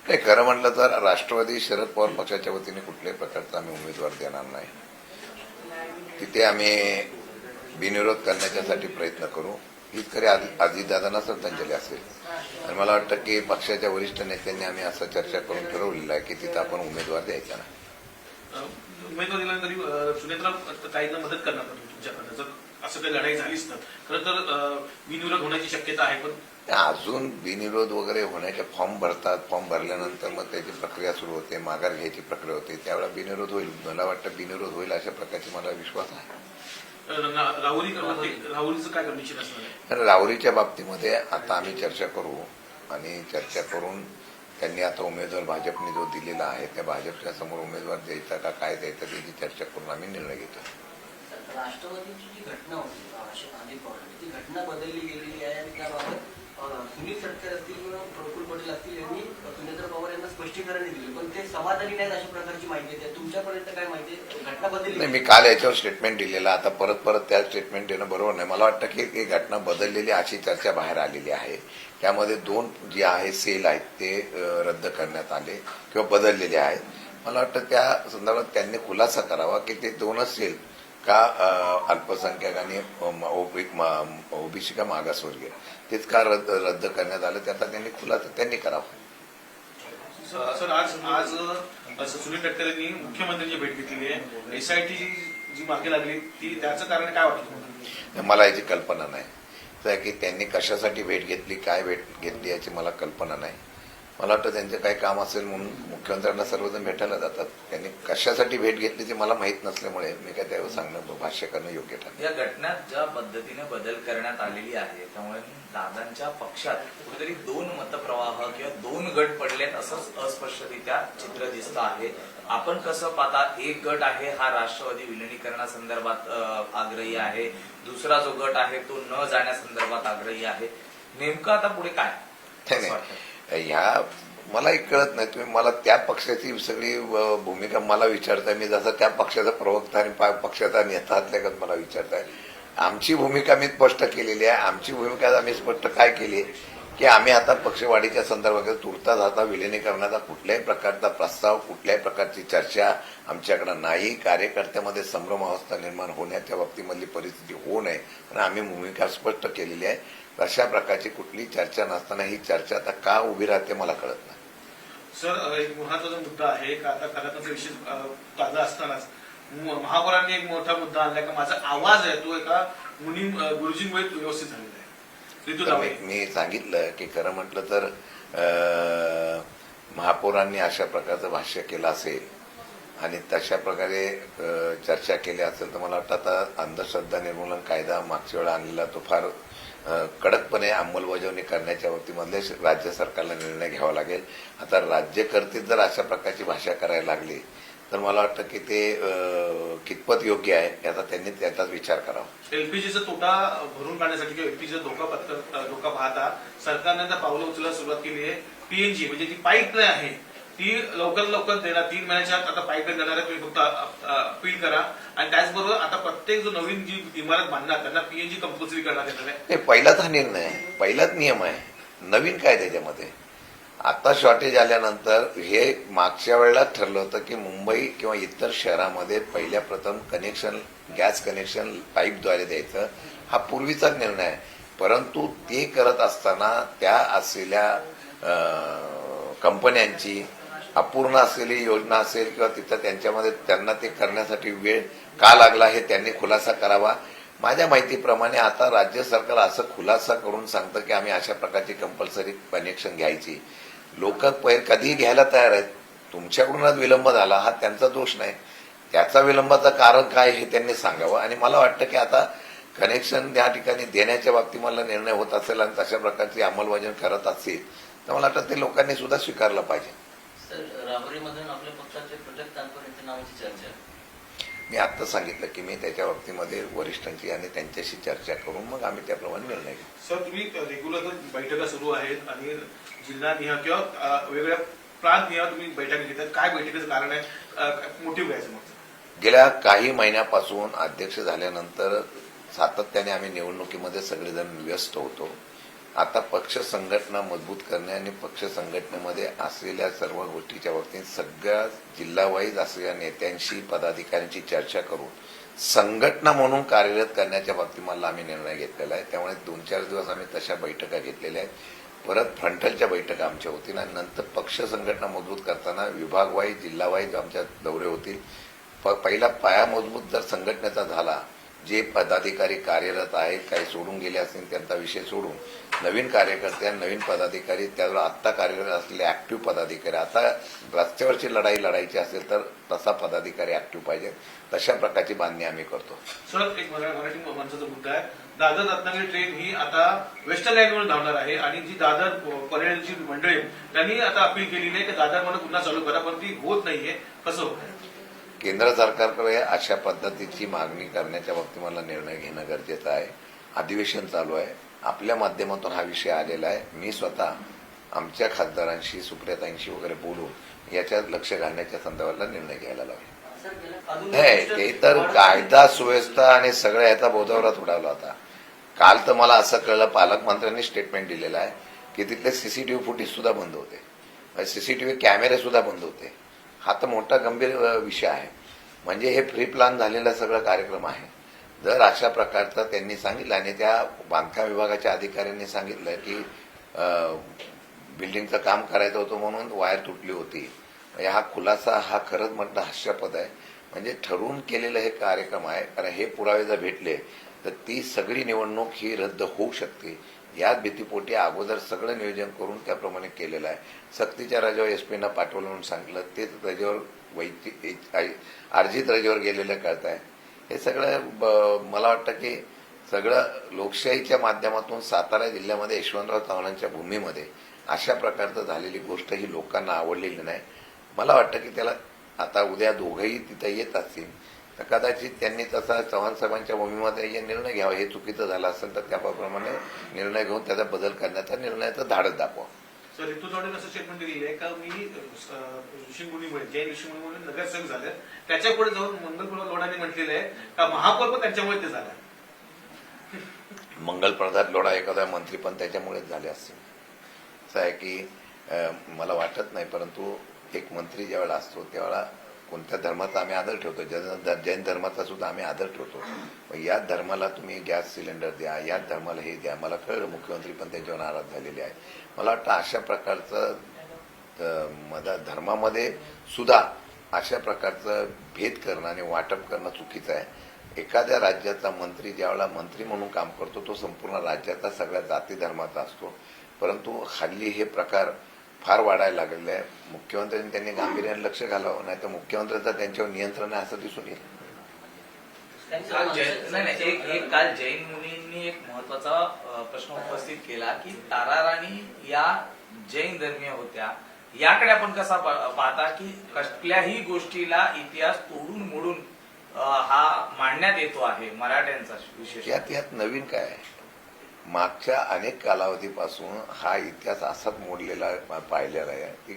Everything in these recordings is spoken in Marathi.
नाही, खरं म्हटलं तर राष्ट्रवादी शरद पवार पक्षाच्या वतीने कुठल्याही प्रकारचा आम्ही उमेदवार देणार नाही. तिथे आम्ही बिनविरोध करण्याच्यासाठी प्रयत्न करू. हीच खरी अजितदादांना श्रद्धांजली असेल. आणि मला वाटतं की पक्षाच्या वरिष्ठ नेत्यांनी आम्ही असं चर्चा करून ठरवलेलं आहे की तिथं आपण उमेदवार द्यायचा नाही. उमेदवार दिल्यानंतर सुनेत्रा ताईंना मदत करणार तुमच्याकडनं जर असं काही लढाई झालीच तर खरं तर बिनविरोध होण्याची शक्यता आहे. पण अजून बिनविरोध वगैरे होण्याचे फॉर्म भरतात. फॉर्म भरल्यानंतर मग त्याची प्रक्रिया सुरू होते, माघार घ्यायची प्रक्रिया होते. त्यावेळेला बिनविरोध होईल. मला वाटतं बिनविरोध होईल अशा प्रकारची मला विश्वास आहे. राहुरीचं काय निश्चित असणार आहे? राहुरीच्या बाबतीमध्ये आता आम्ही चर्चा करू आणि चर्चा करून त्यांनी आता उमेदवार भाजपने जो दिलेला आहे त्या भाजपच्या समोर उमेदवार द्यायचा का काय द्यायचा त्याची चर्चा करून आम्ही निर्णय घेतो. राष्ट्रवादीची जी घटना होती अजित पवार ती घटना बदलली गेलेली आहे आणि त्याबाबत सुनील तटकरे असतील किंवा प्रफुल्ल पटेल असतील यांनी सुनेत्रा पवार यांना स्पष्टीकरण दिले, पण ते समाधानी नाहीत अशा प्रकारची माहिती आहे. तुमच्यापर्यंत काय माहिती आहे? घटना बदलली नाही, मी काल याच्यावर स्टेटमेंट दिलेलं. आता परत त्या स्टेटमेंट देणं बरोबर नाही. मला वाटतं की ही घटना बदललेली अशी चर्चा बाहेर आलेली आहे. त्यामध्ये 2 जे आहे सेल आहेत ते रद्द करण्यात आले किंवा बदललेले आहेत. मला वाटतं त्या संदर्भात त्यांनी खुलासा करावा की ते 2च सेल का अल्पसंख्याक आणि ओबीसी का मागासवर्गीय तेच का रद्द करण्यात आलं त्याचा त्यांनी खुलासा त्यांनी करावा. सर आज सुनील तटकरेंनी मुख्यमंत्र्यांची भेट घेतलेली आहे. एसआयटी जी मागे लागली ती त्याचं कारण काय वाटतं? मला याची कल्पना नाही की त्यांनी कशासाठी भेट घेतली, काय भेट घेतली याची मला कल्पना नाही. मला वाटतं त्यांचं काही काम असेल म्हणून मुख्यमंत्र्यांना सर्वजण भेटायला जातात. त्यांनी कशासाठी भेट घेतली ते मला माहीत नसल्यामुळे मी काय त्यावर सांगणं भाष्य करणं योग्य ठरलं. या घटनेत ज्या पद्धतीने बदल करण्यात आलेली आहे त्यामुळे दादांच्या पक्षात कुठेतरी 2 मतप्रवाह किंवा 2 गट पडलेत असंच अस्पष्टरित्या चित्र दिसतं आहे. आपण कसं पाहता? एक गट आहे हा राष्ट्रवादी विलिनीकरणासंदर्भात आग्रही आहे, दुसरा जो गट आहे तो न जाण्यासंदर्भात आग्रही आहे. नेमकं आता पुढे काय? ह्या मलाही कळत नाही. तुम्ही मला त्या पक्षाची सगळी भूमिका मला विचारताय. मी जसा त्या पक्षाचा प्रवक्ता आणि पक्षाचा नेता असल्यागत मला विचारताय. आमची भूमिका मी स्पष्ट केलेली आहे. आमची भूमिका आम्ही स्पष्ट काय केली की आम्ही आता पक्षवाढीच्या संदर्भात तुर्तास आता विलिनीकरणाचा कुठल्याही प्रकारचा प्रस्ताव, कुठल्याही प्रकारची चर्चा आमच्याकडे नाही. कार्यकर्त्यामध्ये संभ्रमावस्था निर्माण होण्याच्या बाबतीमधली परिस्थिती होऊ नये आणि आम्ही भूमिका स्पष्ट केलेली आहे. अशा प्रकारची कुठली चर्चा नसताना ही चर्चा आता का उभी राहते मला कळत नाही. सर, एक महत्वाचा मुद्दा आहे का आता खरंतर विषय ताजा असतानाच महापौरांनी एक मोठा मुद्दा आणला का माझा आवाज आहे तो एका गुरुजींमुळे व्यवस्थित झालेला आहे. मी सांगितलं की खरं म्हटलं तर महापौरांनी अशा प्रकारचं भाष्य केलं असेल आणि तशा प्रकारे चर्चा केली असेल तर मला वाटतं आता अंधश्रद्धा निर्मूलन कायदा मागच्या वेळा आणलेला तो फार कडकपणे अंमलबजावणी करण्याच्या बाबतीमधले राज्य सरकारला निर्णय घ्यावा लागेल. आता राज्यकर्ते जर अशा प्रकारची भाषा करायला लागली तर मला वाटतं की ते कितपत योग्य आहे याचा त्यांनी त्याचाच विचार करावा. एलपीजीचा तोटा भरून काढण्यासाठी किंवा एलपीजीचा धोका पाहता सरकारने आता पावलं उचलायला सुरुवात केली आहे. पीएनजी म्हणजे ती पाईपलाईन आहे ती लवकर देणार. 3 महिन्याच्या आत आता पाईपलाईन देणार आहे. तुम्ही फक्त अपील करा आणि त्याचबरोबर आता प्रत्येक जो नवीन जी इमारत बांधणार त्यांना पीएनजी कंपल्सरी करण्यात येणार आहे. पहिलाच हा निर्णय आहे, पहिलाच नियम आहे. नवीन काय त्याच्यामध्ये? आता शॉर्टेज आल्यानंतर हे मागच्या वेळेला ठरलं होतं की मुंबई किंवा इतर शहरामध्ये पहिल्या प्रथम कनेक्शन गॅस कनेक्शन पाईपद्वारे द्यायचं हा पूर्वीचा निर्णय आहे. परंतु ते करत असताना त्या असलेल्या कंपन्यांची अपूर्ण असलेली योजना असेल किंवा तिथं त्यांच्यामध्ये त्यांना ते करण्यासाठी वेळ का लागला हे त्यांनी खुलासा करावा. माझ्या माहितीप्रमाणे आता राज्य सरकार असं खुलासा करून सांगतं की आम्ही अशा प्रकारची कंपल्सरी कनेक्शन घ्यायची. लोक कधीही घ्यायला तयार आहेत. तुमच्याकडूनच विलंब झाला हा त्यांचा दोष नाही. त्याचा विलंबाचं कारण काय हे त्यांनी सांगावं. आणि मला वाटतं की आता कनेक्शन त्या ठिकाणी देण्याच्या बाबतीत मला निर्णय होत असेल आणि तशा प्रकारची अंमलबजावणी करत असेल तर मला वाटतं ते लोकांनी सुद्धा स्वीकारलं पाहिजे. सर, राहुरीमधून आपल्या पक्षाचे प्रगत तानकर नावाची चर्चा मी आता सांगितलं की मी त्याच्या बाबतीमध्ये वरिष्ठांची आणि त्यांच्याशी चर्चा करून मग आम्ही त्याप्रमाणे निर्णय घेऊ. सर, तुम्ही रेग्युलर बैठका सुरू आहेत आणि जिल्हानिहाय किंवा वेगवेगळ्या प्रांतनिहाय तुम्ही बैठका घेतात. काय बैठकीचं कारण आहे? मोटिव्ह घ्यायचं मग? गेल्या काही महिन्यापासून अध्यक्ष झाल्यानंतर सातत्याने आम्ही निवडणुकीमध्ये सगळेजण व्यस्त होतो आता पक्ष संघटना मजबूत करणे आणि पक्ष संघटनेमध्ये असलेल्या सर्व गोष्टीच्या बाबतीत सगळ्या जिल्हावाईज असलेल्या नेत्यांशी पदाधिकाऱ्यांची चर्चा करून संघटना म्हणून कार्यरत करण्याच्या बाबतीत मला आम्ही निर्णय घेतलेला आहे. त्यामुळे 2-4 दिवस आम्ही तशा बैठका घेतलेल्या आहेत. परत फ्रंटलच्या बैठका आमच्या होतील आणि नंतर पक्ष संघटना मजबूत करताना विभागवाईज जिल्हावाईज आमच्या दौरे होतील. पहिला पाया मजबूत जर संघटनेचा झाला, जे पदाधिकारी कार्यरत आहेत काही सोडून गेले असतील त्यांचा विषय सोडून नवीन कार्यकर्ते आणि नवीन पदाधिकारी, त्यावर आत्ता कार्यरत असलेले ऍक्टिव्ह पदाधिकारी, आता रस्त्यावरची लढाई लढायची असेल तर तसा पदाधिकारी ऍक्टिव्ह पाहिजे, तशा प्रकारची बांधणी आम्ही करतो. सर, एक मराठी माणसाचा मुद्दा आहे. दादर रत्नागिरी ट्रेन ही आता वेस्टर्न लाईनवर धावणार आहे आणि जी दादर परेलची मंडळी आहे, त्यांनी आता अपील केलेली आहे की दादरमध्ये पुन्हा चालू करा, पण ती होत नाहीये. कसं होत आहे? केंद्र सरकारकडे अशा पद्धतीची मागणी करण्याच्या बाबतीत मला निर्णय घेणं गरजेचं आहे. अधिवेशन चालू आहे, आपल्या माध्यमातून हा विषय आलेला आहे. मी स्वतः आमच्या खासदारांशी, सुप्रियाताईंशी वगैरे बोलून याच्यात लक्ष घालण्याच्या संदर्भातला निर्णय घ्यायला लावला. नाही, ते तर कायदा सुव्यवस्था आणि सगळ्या ह्याचा बोधावरात उडाला होता. काल तर मला असं कळलं, पालकमंत्र्यांनी स्टेटमेंट दिलेलं आहे की तिथले सीसीटीव्ही फुटेज सुद्धा बंद होते, सीसीटीव्ही कॅमेरे सुद्धा बंद होते. हा तर मोठा गंभीर विषय आहे. म्हणजे हे प्री प्लॅन झालेला सगळा कार्यक्रम आहे. जर अशा प्रकारचं त्यांनी सांगितलं आणि त्या बांधकाम विभागाच्या अधिकाऱ्यांनी सांगितलं की बिल्डिंगचं काम करायचं होतं म्हणून वायर तुटली होती, म्हणजे हा खुलासा हा खरंच म्हटलं हास्यास्पद आहे. म्हणजे ठरवून केलेलं हे कार्यक्रम आहे. कारण हे पुरावे जर भेटले तर ती सगळी निवडणूक ही रद्द होऊ शकते. याच भीतीपोटी अगोदर सगळं नियोजन करून त्याप्रमाणे केलेलं आहे. सक्तीच्या रजेवर एसपीनं पाठवलं म्हणून सांगितलं, तेच रजेवर अर्जित रजेवर गेलेलं कळत आहे. हे सगळं मला वाटतं की सगळं लोकशाहीच्या माध्यमातून सातारा जिल्ह्यामध्ये यशवंतराव चव्हाणांच्या भूमीमध्ये अशा प्रकारचं झालेली गोष्ट ही लोकांना आवडलेली नाही. मला वाटतं की त्याला आता उद्या दोघंही तिथं येत असतील तर कदाचित त्यांनी तसा चव्हाण साहेबांच्या भूमीमध्ये हे निर्णय घ्यावा. हे चुकीचं झालं असेल तर त्याप्रमाणे निर्णय घेऊन त्याचा बदल करण्याचा निर्णयाचं धाडस दाखवा. सर, ऋतू चव्हाण असं स्टेटमेंट दिलेलं आहे का मी ऋषीमुनीमुळे जैन ऋषीमुनीमुळे नगरसेवक झाले, त्याच्या पुढे जाऊन मंगलप्रभात लोढांनी म्हटलेलं आहे का महापौर पण त्यांच्यामुळे ते झालं. मंगलप्रभात लोढा एखादा मंत्री पण त्याच्यामुळेच झाले असतील असं आहे की मला वाटत नाही. परंतु एक मंत्री ज्यावेळेला असतो त्यावेळेला कोणत्या धर्माचा आम्ही आदर ठेवतो, जैन धर्माचा सुद्धा आम्ही आदर ठेवतो. मग याच धर्माला तुम्ही गॅस सिलेंडर द्या, याच धर्माला हे द्या. मला कळलं मुख्यमंत्री पण त्यांच्यावर नाराज झालेले आहे. मला वाटतं अशा प्रकारचं धर्मामध्ये सुद्धा अशा प्रकारचं भेद करणं आणि वाटप करणं चुकीचं आहे. एखाद्या राज्याचा मंत्री ज्यावेळेला मंत्री म्हणून काम करतो तो संपूर्ण राज्याचा सगळ्या जाती धर्माचा असतो. परंतु हल्ली हे प्रकार फार वाढायला लागलेले आहे. मुख्यमंत्र्यांनी त्यांनी गांभीर्याने लक्ष घालावं, नाही तर मुख्यमंत्र्यांचं त्यांच्यावर नियंत्रण आहे असं दिसून येईल. काल जैन मुनींनी एक महत्वाचा प्रश्न उपस्थित केला की तारा राणी या जैन धर्मीय होत्या. याकडे आपण कसा पाहता की कसल्याही गोष्टीला इतिहास तोडून मोडून हा मांडण्यात येतो आहे मराठ्यांचा विशेष. यात नवीन काय आहे? मागच्या अनेक कालावधीपासून हा इतिहास असाच मोडलेला पाहिलेला आहे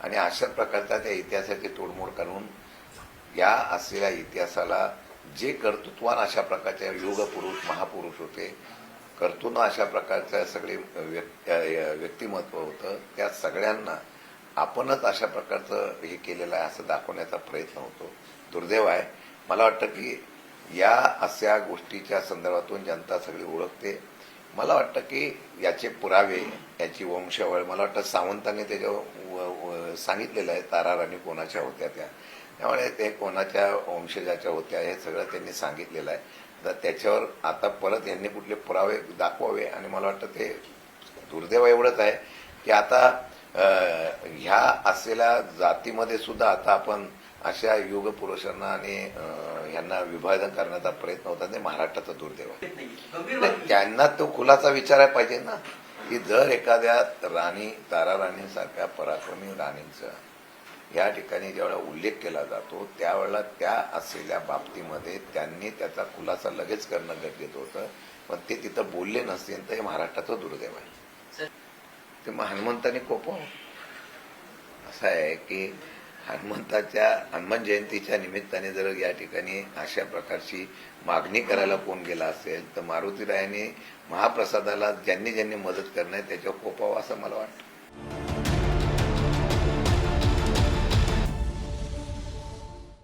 आणि अशा प्रकारचा त्या इतिहासाची तोडमोड करून या असलेल्या इतिहासाला जे कर्तृत्वान अशा प्रकारच्या युगपुरुष महापुरुष होते, कर्तृत्व अशा प्रकारचं सगळे व्यक्तिमत्व होतं, त्या सगळ्यांना आपणच अशा प्रकारचं हे केलेलं आहे असं दाखवण्याचा प्रयत्न होतो. दुर्दैव आहे. मला वाटतं की या अशा गोष्टीच्या संदर्भातून जनता सगळी ओळखते. मला वाटतं की याचे पुरावे, याची वंशावळ, मला वाटतं सावंतांनी त्याच्यावर सांगितलेलं आहे तारा राणी कोणाच्या होत्या त्या, त्यामुळे ते कोणाच्या वंशजाच्या होत्या हे सगळं त्यांनी सांगितलेलं आहे. तर त्याच्यावर आता परत यांनी कुठले पुरावे दाखवावे आणि मला वाटतं ते दुर्दैव एवढंच आहे की आता ह्या असलेल्या जातीमध्ये सुद्धा आता आपण अशा युग पुरुषांना आणि यांना विभाजन करण्याचा प्रयत्न होता. ते महाराष्ट्राचा दुर्दैव आहे. त्यांना तो खुलासा विचारायला पाहिजे ना की जर एखाद्या राणी, तारा राणीसारख्या पराक्रमी राणींचा या ठिकाणी ज्यावेळेला उल्लेख केला जातो त्यावेळेला त्या असलेल्या बाबतीमध्ये त्यांनी त्याचा खुलासा लगेच करणं गरजेचं होतं. पण ते तिथं बोलले नसतील तर हे महाराष्ट्राचं दुर्दैव आहे. ते हनुमंतांनी कोपव असं आहे की हनुमान जयंतीच्या निमित्ताने जर या ठिकाणी अशा प्रकारची मागणी करायला कोण गेला असेल तर मारुतीरायाने महाप्रसादाला ज्यांनी ज्यांनी मदत करणं त्याच्यावर कोपावं असं मला वाटतं.